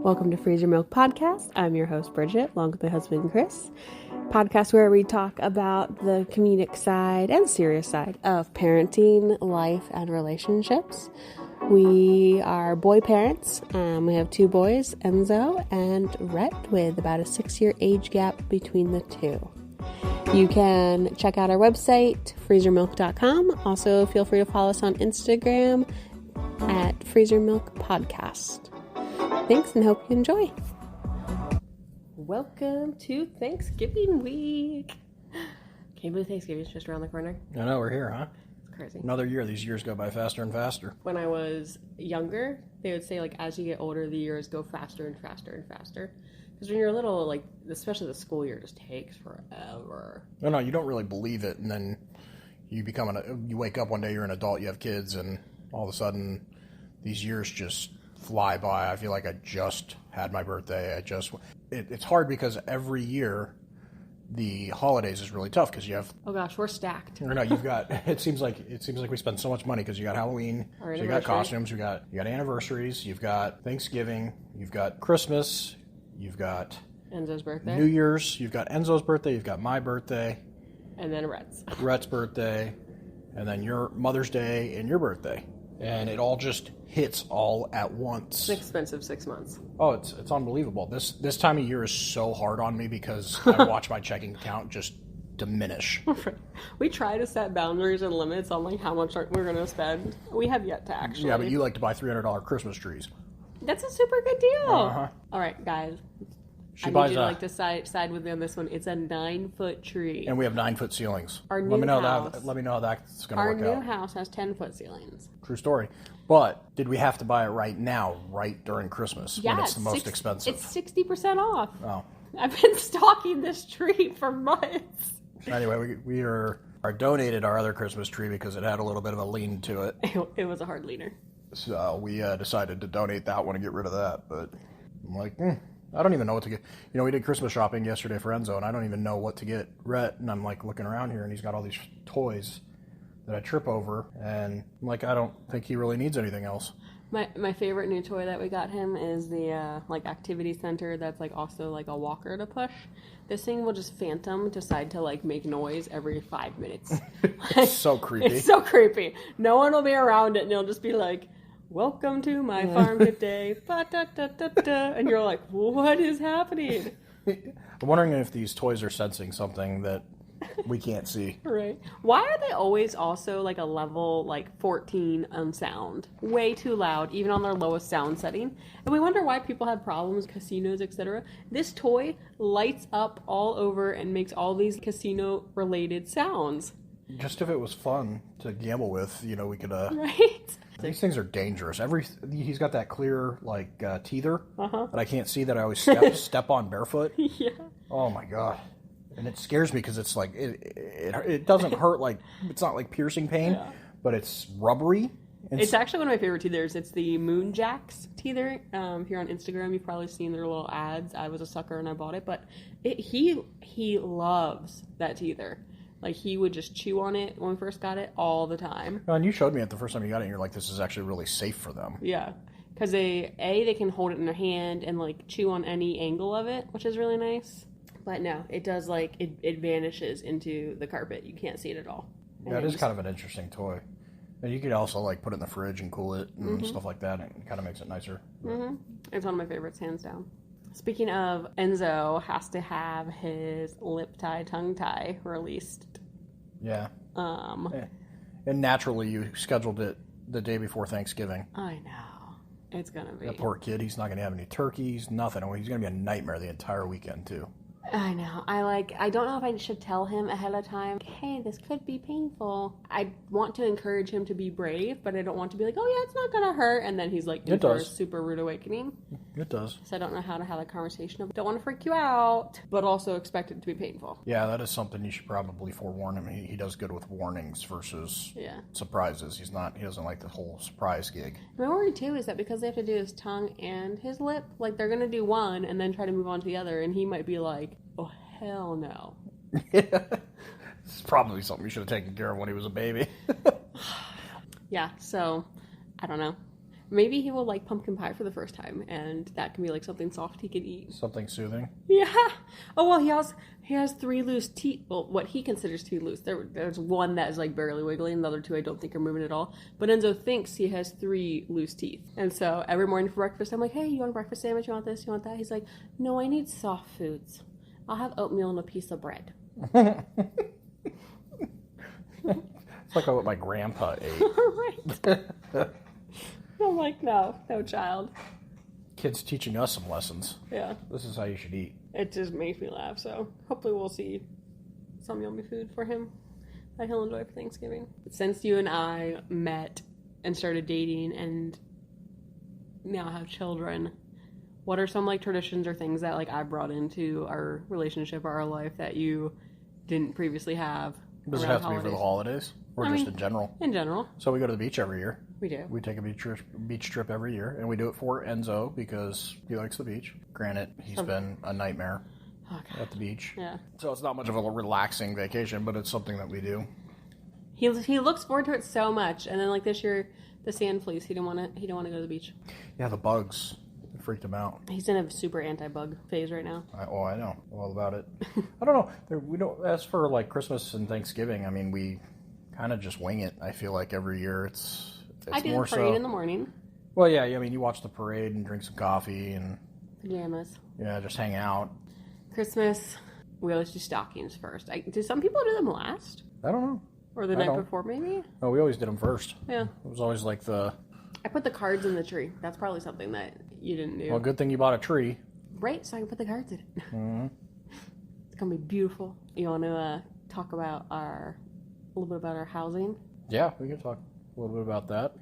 Welcome to Freeze Your Milk Podcast. I'm your host, Bridget, along with my husband, Chris. Podcast where we talk about the comedic side and serious side of parenting, life, and relationships. We are boy parents. We have two boys, Enzo and Rhett, with about a 6-year age gap between the two. You can check out our website, freezeyourmilk.com. Also, feel free to follow us on Instagram at Freeze Your Milk Podcast. Thanks and hope you enjoy. Welcome to Thanksgiving week. Can you believe Thanksgiving's just around the corner? I know, we're here, huh? It's crazy. Another year. These years go by faster and faster. When I was younger, they would say, like, as you get older, the years go faster and faster and faster. Because when you're little, like, especially the school year just takes forever. No, you don't really believe it, and then you you wake up one day, you're an adult, you have kids, and all of a sudden, these years just fly by. I feel like I just had my birthday. It's hard because every year the holidays is really tough because you have. Oh gosh, we're stacked. No, you've got. It seems like we spend so much money because you got Halloween, so you got costumes, you got anniversaries, you've got Thanksgiving, you've got Christmas, you've got Enzo's birthday, New Year's, you've got Enzo's birthday, you've got my birthday, and then Rhett's birthday, and then your Mother's Day and your birthday. And it all just hits all at once. It's an expensive 6 months. Oh, it's unbelievable. This time of year is so hard on me because I watch my checking account just diminish. We try to set boundaries and limits on like how much we're going to spend. We have yet to actually. Yeah, but you like to buy $300 Christmas trees. That's a super good deal. Uh-huh. All right, guys. I need you to like to side with me on this one. It's a 9-foot tree. And we have 9-foot ceilings. Our new house. Let me know how that's going to work out. Our new house has 10-foot ceilings. True story. But did we have to buy it right now, right during Christmas, when it's the most expensive? It's 60% off. Oh. I've been stalking this tree for months. Anyway, we are donated our other Christmas tree because it had a little bit of a lean to it. It was a hard leaner. So we decided to donate that one and get rid of that. But I'm like, I don't even know what to get. You know, we did Christmas shopping yesterday for Enzo, and I don't even know what to get Rhett. And I'm like looking around here, and he's got all these toys that I trip over, and I'm like, I don't think he really needs anything else. My favorite new toy that we got him is the like activity center that's like also like a walker to push. This thing will just phantom decide to like make noise every 5 minutes. It's so creepy. It's so creepy. No one will be around it, and it'll just be like, "Welcome to my farm today," and you're like, "What is happening?" I'm wondering if these toys are sensing something that we can't see. Right. Why are they always also like a level like 14 on sound? Way too loud, even on their lowest sound setting. And we wonder why people have problems, casinos, etc. This toy lights up all over and makes all these casino-related sounds. Just if it was fun to gamble with, you know, we could... Right? These things are dangerous. He's got that clear, like, teether that I can't see that I always step on barefoot. Yeah. Oh, my God. And it scares me because it's like, it doesn't hurt like, it's not like piercing pain, but it's rubbery. It's actually one of my favorite teethers. It's the Moonjax teether. If you're on Instagram, you've probably seen their little ads. I was a sucker and I bought it, but he loves that teether. Like, he would just chew on it when we first got it all the time. And you showed me it the first time you got it, and you're like, this is actually really safe for them. Yeah. Because they can hold it in their hand and, like, chew on any angle of it, which is really nice. But no, it does, like, it vanishes into the carpet. You can't see it at all. Yeah, it is kind of an interesting toy. And you could also, like, put it in the fridge and cool it and stuff like that, and it kind of makes it nicer. Mm-hmm. It's one of my favorites, hands down. Speaking of, Enzo has to have his lip tie, tongue tie released. Yeah. And naturally, you scheduled it the day before Thanksgiving. I know. It's going to be. That poor kid, he's not going to have any turkeys, nothing. He's going to be a nightmare the entire weekend, too. I know. I don't know if I should tell him ahead of time, hey, this could be painful. I want to encourage him to be brave, but I don't want to be like, oh yeah, it's not going to hurt. And then he's like, in for a super rude awakening. It does. So I don't know how to have a conversation of, don't want to freak you out, but also expect it to be painful. Yeah, that is something you should probably forewarn him. He does good with warnings versus surprises. He doesn't like the whole surprise gig. My worry too is that because they have to do his tongue and his lip, like they're going to do one and then try to move on to the other, and he might be like, oh, hell no. It's probably something you should have taken care of when he was a baby. Yeah, so, I don't know. Maybe he will like pumpkin pie for the first time, and that can be like something soft he can eat. Something soothing. Yeah. Oh well, he has 3 loose teeth. Well, what he considers to be loose. There's one that is like barely wiggling. The other 2 I don't think are moving at all. But Enzo thinks he has 3 loose teeth, and so every morning for breakfast, I'm like, hey, you want a breakfast sandwich? You want this? You want that? He's like, no, I need soft foods. I'll have oatmeal and a piece of bread. It's like what my grandpa ate. Right. I'm like, no child. Kids teaching us some lessons. Yeah. This is how you should eat. It just makes me laugh, so hopefully we'll see some yummy food for him that he'll enjoy for Thanksgiving. Since you and I met and started dating and now have children, what are some like traditions or things that like I brought into our relationship or our life that you didn't previously have? Does it have to be for the holidays? Or just in general? In general. So we go to the beach every year. We do. We take a beach trip every year, and we do it for Enzo because he likes the beach. Granted, he's been a nightmare at the beach. Yeah. So it's not much of a relaxing vacation, but it's something that we do. He looks forward to it so much, and then like this year, the sand fleas. He didn't want to go to the beach. Yeah, the bugs. It freaked him out. He's in a super anti-bug phase right now. I know all about it. I don't know. We don't. As for like Christmas and Thanksgiving, I mean, we kind of just wing it. I feel like every year it's I do more the parade so. in the morning. Well, yeah. I mean, you watch the parade and drink some coffee and Pajamas. yeah, just hang out. Christmas, we always do stockings first. Do some people do them last? I don't know. Or the night before, maybe? No, we always did them first. Yeah. It was always like I put the cards in the tree. That's probably something that you didn't do. Well, good thing you bought a tree. Right, so I can put the cards in it. Mm-hmm. It's going to be beautiful. You want to talk about a little bit about our housing? Yeah, we can talk a little bit about that.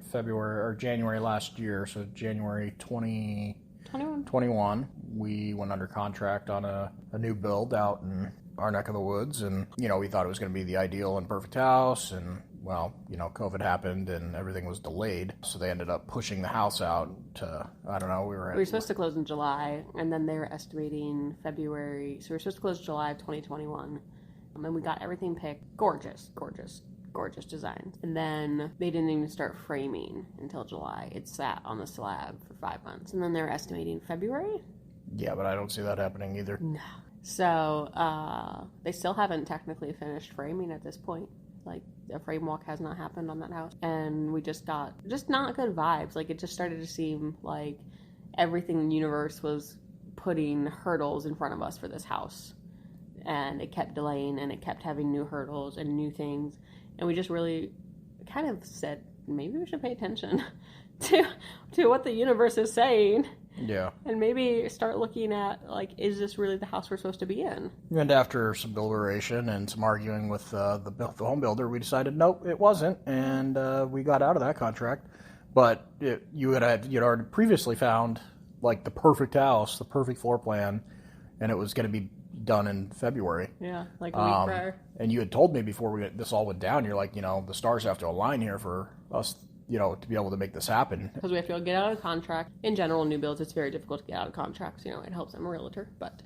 January last year, so January 2021, we went under contract on a new build out in our neck of the woods, and we thought it was going to be the ideal and perfect house, and well, COVID happened and everything was delayed, so they ended up pushing the house out to, I don't know, we were supposed to close in July, and then they were estimating February, so we were supposed to close July of 2021, and we got everything picked. Gorgeous designs. And then they didn't even start framing until July. It sat on the slab for 5 months, and then they were estimating February? Yeah, but I don't see that happening either. No. So, they still haven't technically finished framing at this point. Like, a frame walk has not happened on that house. And we just got not good vibes. Like, it just started to seem like everything in the universe was putting hurdles in front of us for this house. And it kept delaying, and it kept having new hurdles and new things. And we just really kind of said, maybe we should pay attention to what the universe is saying. Yeah. And maybe start looking at, like, is this really the house we're supposed to be in? And after some deliberation and some arguing with the home builder, we decided, nope, it wasn't. And we got out of that contract. But you'd already previously found, like, the perfect house, the perfect floor plan, and it was going to be done in February. Yeah, like a week prior. And you had told me before this all went down, you're like, the stars have to align here for us, to be able to make this happen. Because we have to get out of contract. In general, new builds, it's very difficult to get out of contracts. It helps I'm a realtor, but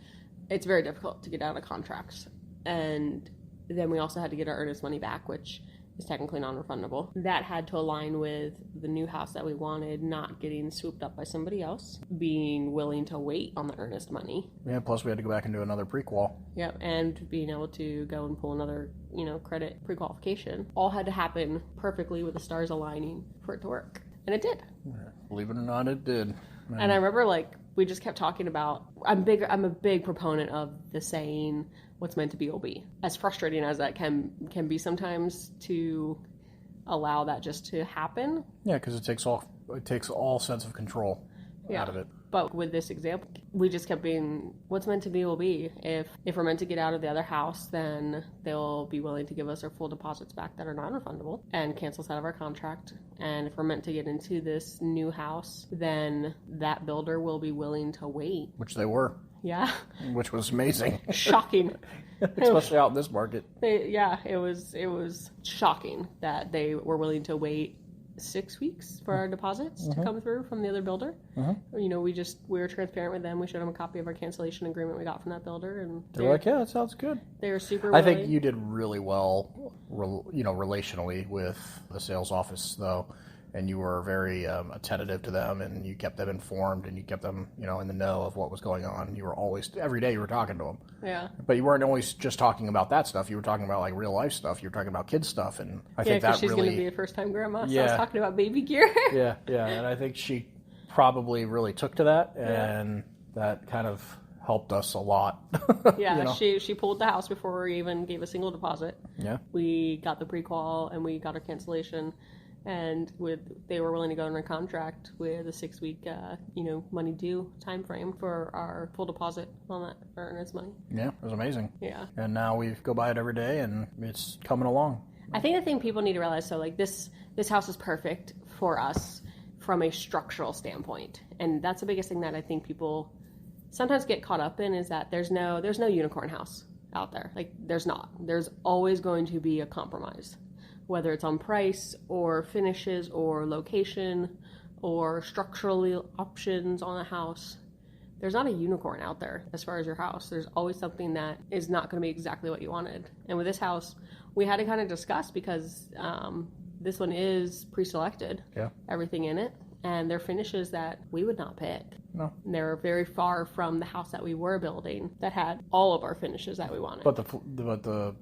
it's very difficult to get out of contracts. And then we also had to get our earnest money back, which is technically non-refundable. That had to align with the new house that we wanted, not getting swooped up by somebody else, being willing to wait on the earnest money. Yeah, plus we had to go back and do another pre-qual. Yep, and being able to go and pull another, credit pre-qualification. All had to happen perfectly with the stars aligning for it to work. And it did. Believe it or not, it did. And I remember, we just kept talking about, I'm a big proponent of the saying, what's meant to be will be. As frustrating as that can be sometimes, to allow that just to happen. Yeah, because it takes all sense of control out of it. But with this example, we just kept being, what's meant to be will be. If we're meant to get out of the other house, then they'll be willing to give us our full deposits back that are non-refundable and cancel us out of our contract. And if we're meant to get into this new house, then that builder will be willing to wait. Which they were. Yeah. Which was amazing. Shocking. Especially out in this market. It was shocking that they were willing to wait 6 weeks for our deposits to come through from the other builder. We were transparent with them. We showed them a copy of our cancellation agreement we got from that builder, and they're like, yeah, that sounds good. They were super willing. I think you did really well, relationally with the sales office, though. and you were very attentive to them, and you kept them informed, and you kept them, in the know of what was going on. You were always, every day you were talking to them. Yeah. But you weren't always just talking about that stuff. You were talking about like real life stuff. You were talking about kids stuff, and I think that she's really, going to be a first time grandma. So I was talking about baby gear. yeah, and I think she probably really took to that, and that kind of helped us a lot. Yeah, she pulled the house before we even gave a single deposit. Yeah. We got the pre-qual and we got our cancellation, and they were willing to go under contract with a 6-week money due time frame for our full deposit on that earnest money. Yeah, it was amazing. Yeah. And now we go by it every day, and it's coming along. I think the thing people need to realize, so like this house is perfect for us from a structural standpoint, and that's the biggest thing that I think people sometimes get caught up in, is that there's no unicorn house out there. Like, there's not. There's always going to be a compromise, whether it's on price or finishes or location or structural options on a house. There's not a unicorn out there as far as your house. There's always something that is not going to be exactly what you wanted. And with this house, we had to kind of discuss, because this one is pre-selected, everything in it, and they're finishes that we would not pick. No. And they're very far from the house that we were building that had all of our finishes that we wanted. But the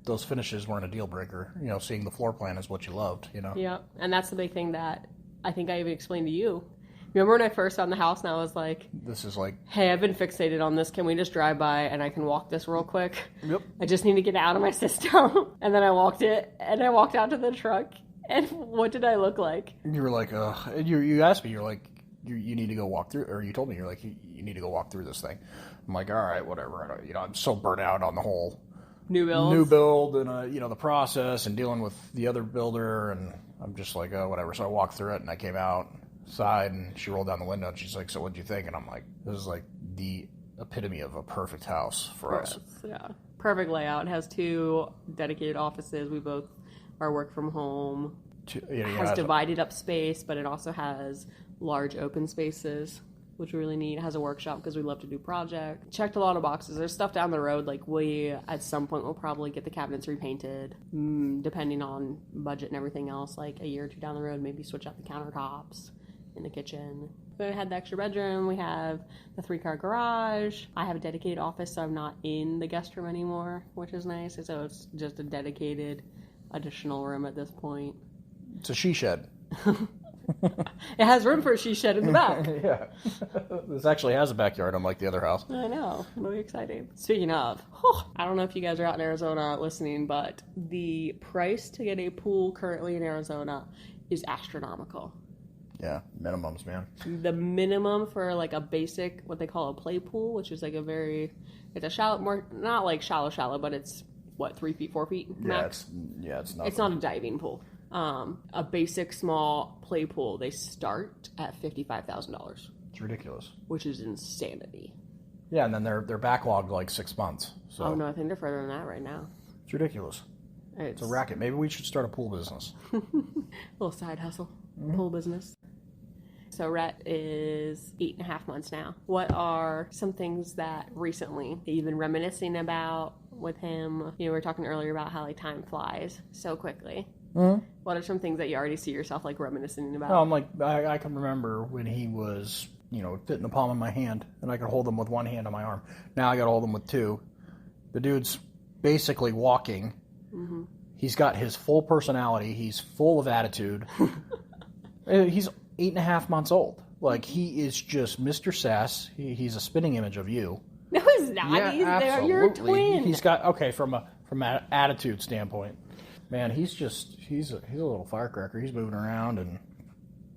those finishes weren't a deal breaker. Seeing the floor plan is what you loved. Yeah, and that's the big thing that I think I even explained to you. Remember when I first found the house, and I was like, this is like, hey, I've been fixated on this. Can we just drive by and I can walk this real quick? Yep. I just need to get it out of my system. And then I walked it, and I walked out to the truck, and what did I look like? You were like, you asked me, you're like, you need to go walk through, or you told me, you're like, you need to go walk through this thing. I'm like, all right, whatever. I'm so burnt out on the whole new build and the process and dealing with the other builder, and I'm just like, oh, whatever. So I walked through it, and I came outside, and she rolled down the window, and she's like, so what'd you think? And I'm like, this is like the epitome of a perfect house for us. Yeah, perfect layout. It has 2 dedicated offices. We both are work from home. It has divided up space, but it also has large open spaces, which we really need. It has a workshop because we love to do projects. Checked a lot of boxes. There's stuff down the road, like we, at some point, will probably get the cabinets repainted, depending on budget and everything else, like a year or 2 down the road, maybe switch out the countertops in the kitchen. We had the extra bedroom. We have the 3-car garage. I have a dedicated office, so I'm not in the guest room anymore, which is nice. So it's just a dedicated additional room at this point. It's a she shed. It has room for a she shed in the back. Yeah. This actually has a backyard, unlike the other house. I know. Really exciting. Speaking of, I don't know if you guys are out in Arizona listening, but the price to get a pool currently in Arizona is astronomical. Yeah, minimums, man. The minimum for like a basic, what they call a play pool, which is like it's a shallow, more, not like shallow, but it's what, 3 feet, 4 feet max? It's not. It's not a diving pool. A basic small play pool, they start at $55,000. It's ridiculous. Which is insanity. Yeah, and then they're backlogged like 6 months. So. Oh no, I think they're further than that right now. It's ridiculous. It's a racket. Maybe we should start a pool business. Little side hustle. Pool business. So Rhett is 8.5 months now. What are some things that recently that you've been reminiscing about with him? We were talking earlier about how like time flies so quickly. Mm-hmm. What are some things that you already see yourself like reminiscing about? I'm like, I can remember when he was, fit in the palm of my hand, and I could hold him with one hand on my arm. Now I got to hold him with 2. The dude's basically walking. Mm-hmm. He's got his full personality. He's full of attitude. He's 8.5 months old. Like, he is just Mr. Sass. He's a spitting image of you. No, he's not. Yeah, absolutely. You're a twin. He's got, from an attitude standpoint. Man, he's a little firecracker. He's moving around, and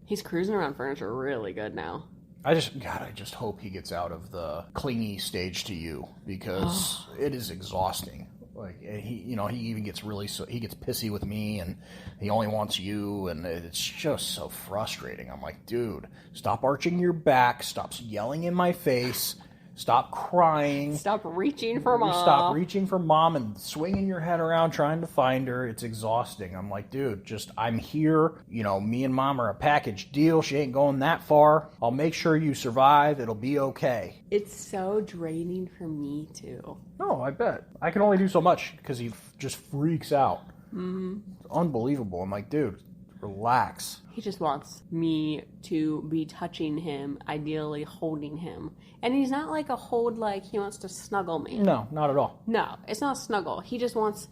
he's cruising around furniture really good now. I just hope he gets out of the clingy stage to you, because it is exhausting. Like, he even gets he gets pissy with me, and he only wants you, and it's just so frustrating. I'm like, dude, stop arching your back, stop yelling in my face, stop crying, stop reaching for mom and swinging your head around trying to find her. It's exhausting. I'm like, dude, I'm here. Me and mom are a package deal. She ain't going that far. I'll make sure you survive. It'll be okay. It's so draining for me too. No, I bet. I can only do so much because he just freaks out. Mm-hmm. It's unbelievable. I'm like, dude, relax. He just wants me to be touching him, ideally holding him. And he's not like a hold like he wants to snuggle me. No, not at all. No, it's not a snuggle. He just wants,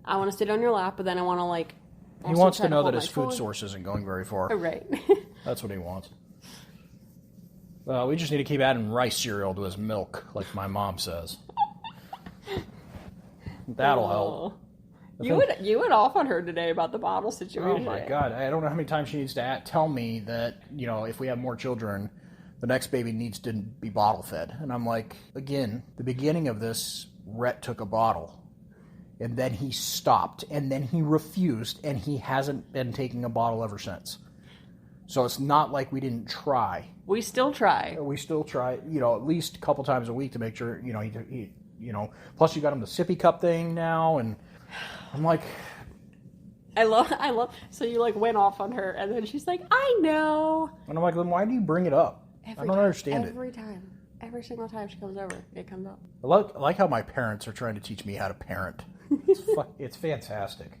I want to sit on your lap, but then I want to like... He wants to know that his food source isn't going very far. Right. That's what he wants. We just need to keep adding rice cereal to his milk, like my mom says. That'll help. You went off on her today about the bottle situation. Oh my God. I don't know how many times she needs to tell me that, if we have more children, the next baby needs to be bottle fed. And I'm like, again, the beginning of this, Rhett took a bottle. And then he stopped. And then he refused. And he hasn't been taking a bottle ever since. So it's not like we didn't try. We still try. We still try, at least a couple times a week to make sure, he plus you got him the sippy cup thing now. And I'm like... I love, so you like went off on her and then she's like, I know. And I'm like, then why do you bring it up? I don't understand it. Every time. Every single time she comes over, it comes up. I like how my parents are trying to teach me how to parent. It's fantastic.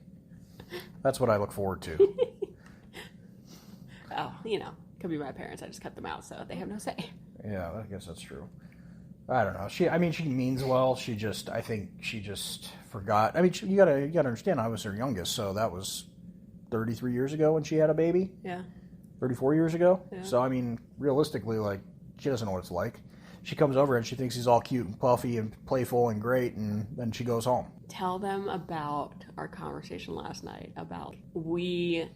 That's what I look forward to. Oh, could be my parents. I just cut them out, so they have no say. Yeah, I guess that's true. I don't know. She means well. I think she just forgot. I mean, you gotta understand. I was her youngest, so that was 33 years ago when she had a baby. Yeah. 34 years ago. Yeah. So I mean, realistically, like, she doesn't know what it's like. She comes over and she thinks he's all cute and puffy and playful and great, and then she goes home. Tell them about our conversation last night about we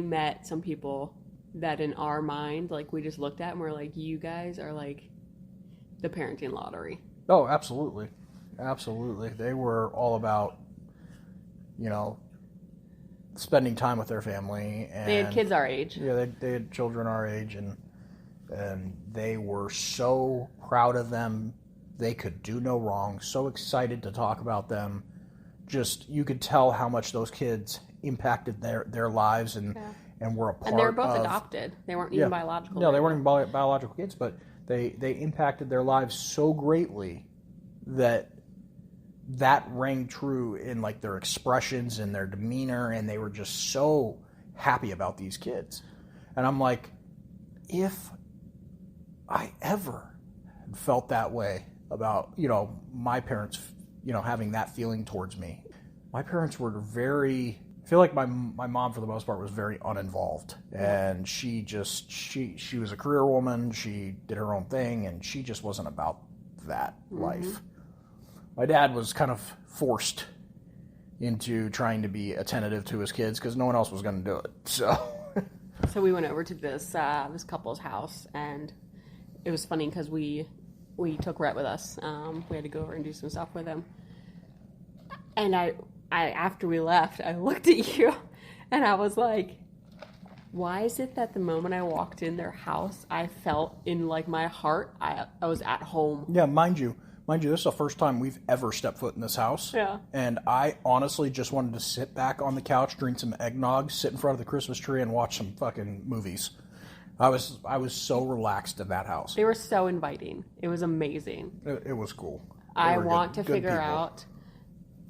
met some people that in our mind, like, we just looked at and we're like, you guys are like the parenting lottery. Oh, absolutely. Absolutely. They were all about, spending time with their family. And they had kids our age. Yeah, they had children our age, and they were so proud of them. They could do no wrong. So excited to talk about them. Just, you could tell how much those kids impacted their lives and were a part of. And they were both adopted. They weren't even biological. No, they weren't even biological kids, but they impacted their lives so greatly that rang true in, like, their expressions and their demeanor, and they were just so happy about these kids. And I'm like, if I ever felt that way about, my parents, having that feeling towards me. My parents were I feel like my mom, for the most part, was very uninvolved. And she was a career woman. She did her own thing, and she just wasn't about that life. My dad was kind of forced into trying to be attentive to his kids because no one else was going to do it. So we went over to this couple's house, and it was funny because we took Rhett with us. We had to go over and do some stuff with him. And I after we left, I looked at you, and I was like, why is it that the moment I walked in their house, I felt in, like, my heart, I was at home? Yeah, mind you, this is the first time we've ever stepped foot in this house. Yeah. And I honestly just wanted to sit back on the couch, drink some eggnog, sit in front of the Christmas tree, and watch some fucking movies. I was so relaxed in that house. They were so inviting. It was amazing. It was cool. I want to figure out,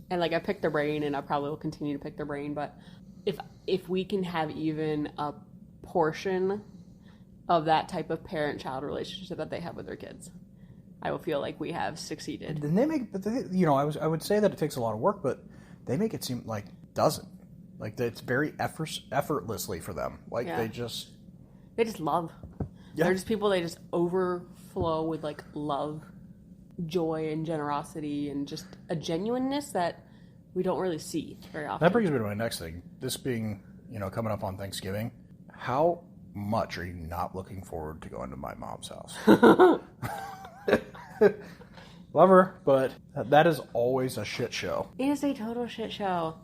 and, like, I picked their brain, and I probably will continue to pick their brain, but if we can have even a portion of that type of parent-child relationship that they have with their kids, I will feel like we have succeeded. And I would say that it takes a lot of work, but they make it seem like it doesn't. Like, it's very effortlessly for them. Like, they just love. Yeah. They're just people, they just overflow with, like, love, joy, and generosity, and just a genuineness that we don't really see very often. That brings me to my next thing. This being, coming up on Thanksgiving, how much are you not looking forward to going to my mom's house? Love her, but that is always a shit show. It is a total shit show.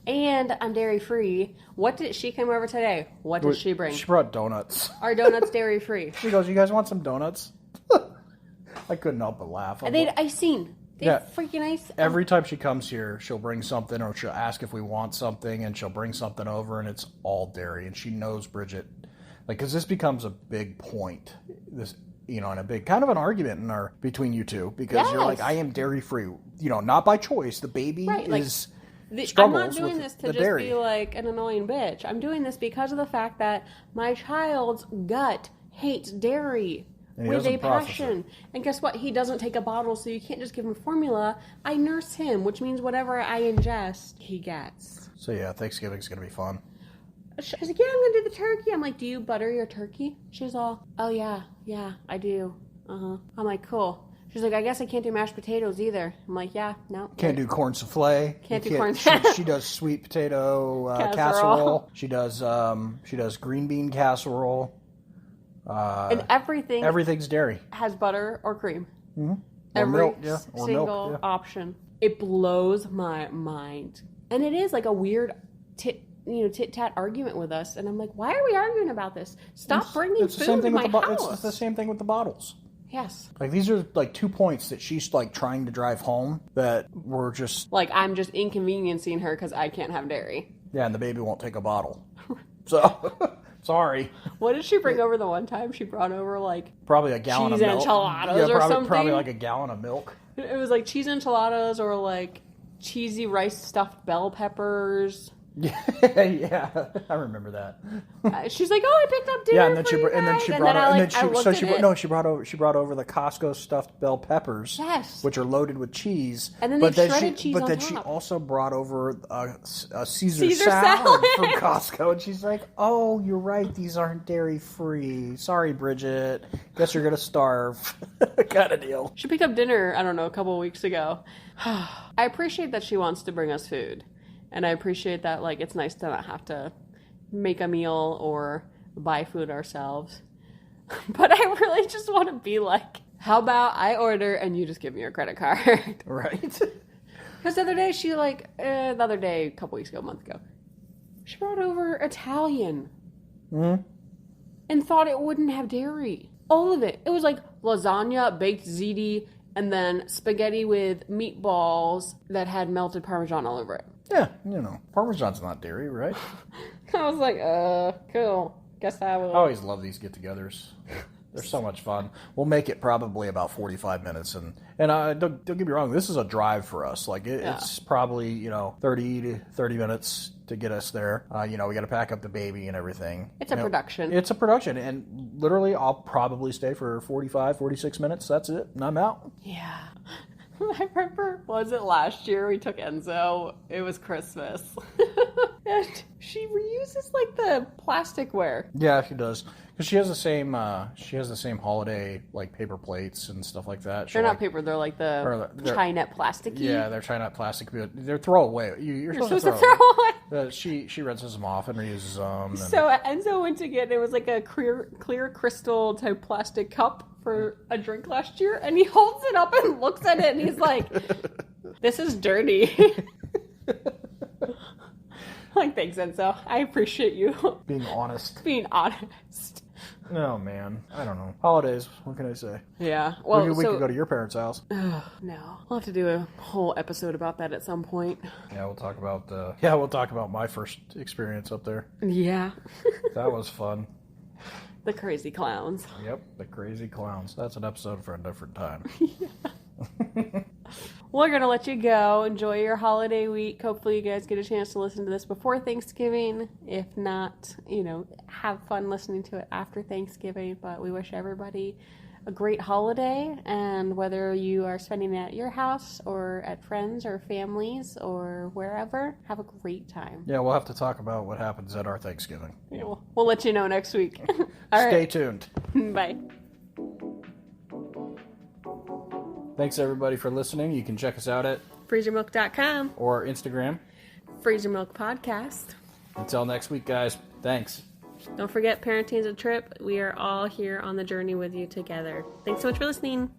And I'm dairy free. She came over today. What did she bring? She brought donuts. Our donuts dairy free. She goes, you guys want some donuts? I couldn't help but laugh. They had icing. Freaking ice. Every time she comes here, she'll bring something, or she'll ask if we want something, and she'll bring something over, and it's all dairy. And she knows Bridget, like, because this becomes a big point. This, and a big kind of an argument between you two, because you're like, I am dairy free, not by choice. The baby is I'm not doing with this to the just dairy. be like an annoying bitch. I'm doing this because of the fact that my child's gut hates dairy And he with a doesn't process passion. And guess what? He doesn't take a bottle, so you can't just give him formula. I nurse him, which means whatever I ingest, he gets. So yeah, Thanksgiving's gonna be fun. She's like, yeah, I'm gonna do the turkey. I'm like, do you butter your turkey? She's all, oh yeah, I do. I'm like, cool. She's like, I guess I can't do mashed potatoes either. I'm like, yeah, no. Can't do corn souffle. Can't do corn. She does sweet potato casserole. She does green bean casserole. And everything's dairy. Has butter or cream. Mm-hmm. Every milk, yeah. Or single milk, yeah. option. It blows my mind. And it is like a weird tit-tat argument with us. And I'm like, why are we arguing about this? Stop bringing food to my house. It's the same thing with the bottles. Yes. Like, these are, like, 2 points that she's, like, trying to drive home that were just... Like, I'm just inconveniencing her because I can't have dairy. Yeah, and the baby won't take a bottle. So, sorry. What did she bring over the one time? She brought over, like... Probably a gallon of milk. Cheese enchiladas or something. Probably like a gallon of milk. It was, like, cheese enchiladas or, like, cheesy rice-stuffed bell peppers... Yeah, I remember that. She's like, "Oh, I picked up dinner." She brought over the Costco stuffed bell peppers, yes, which are loaded with cheese. And then shredded cheese on top. She also brought over a Caesar salad from Costco, and she's like, "Oh, you're right. These aren't dairy free. Sorry, Bridget. Guess you're gonna starve." Kind of deal. She picked up dinner, I don't know, a couple of weeks ago. I appreciate that she wants to bring us food. And I appreciate that, like, it's nice to not have to make a meal or buy food ourselves. But I really just want to be like, how about I order and you just give me your credit card? Right. Because the other day, a couple weeks ago, a month ago, she brought over Italian. Mm-hmm. And thought it wouldn't have dairy. All of it. It was like lasagna, baked ziti, and then spaghetti with meatballs that had melted Parmesan all over it. Yeah, Parmesan's not dairy, right? I was like, cool. Guess I will. I always love these get-togethers. They're so much fun. We'll make it probably about 45 minutes, and don't get me wrong, this is a drive for us. Like, it's probably, 30 to 30 minutes to get us there. We got to pack up the baby and everything. It's a production. It's a production, and literally, I'll probably stay for 45, 46 minutes. That's it, and I'm out. Yeah. I remember, was it last year we took Enzo? It was Christmas. And she reuses, like, the plasticware. Yeah, she does. Because she has the same holiday, like, paper plates and stuff like that. They're not paper, they're like the Chi-Net plastic-y. Yeah, they're Chi-Net plastic. They're throwaway. You're supposed to throw away. She rinses them off and reuses them. So Enzo went to get, it was like a clear crystal type plastic cup for a drink last year, and he holds it up and looks at it, and he's like, "This is dirty." Like, thanks, Enzo. I appreciate you being honest. Oh, man. I don't know. Holidays. What can I say? Yeah. Well, we could go to your parents' house. No. We'll have to do a whole episode about that at some point. Yeah, we'll talk about my first experience up there. Yeah. That was fun. The crazy clowns. Yep, the crazy clowns. That's an episode for a different time. Yeah. We're going to let you go. Enjoy your holiday week. Hopefully you guys get a chance to listen to this before Thanksgiving. If not, have fun listening to it after Thanksgiving. But we wish everybody a great holiday. And whether you are spending it at your house or at friends or families or wherever, have a great time. Yeah, we'll have to talk about what happens at our Thanksgiving. Yeah, we'll let you know next week. All Stay right. tuned. Bye. Thanks, everybody, for listening. You can check us out at freezermilk.com or Instagram. Freezer Milk Podcast. Until next week, guys. Thanks. Don't forget, parenting is a trip. We are all here on the journey with you together. Thanks so much for listening.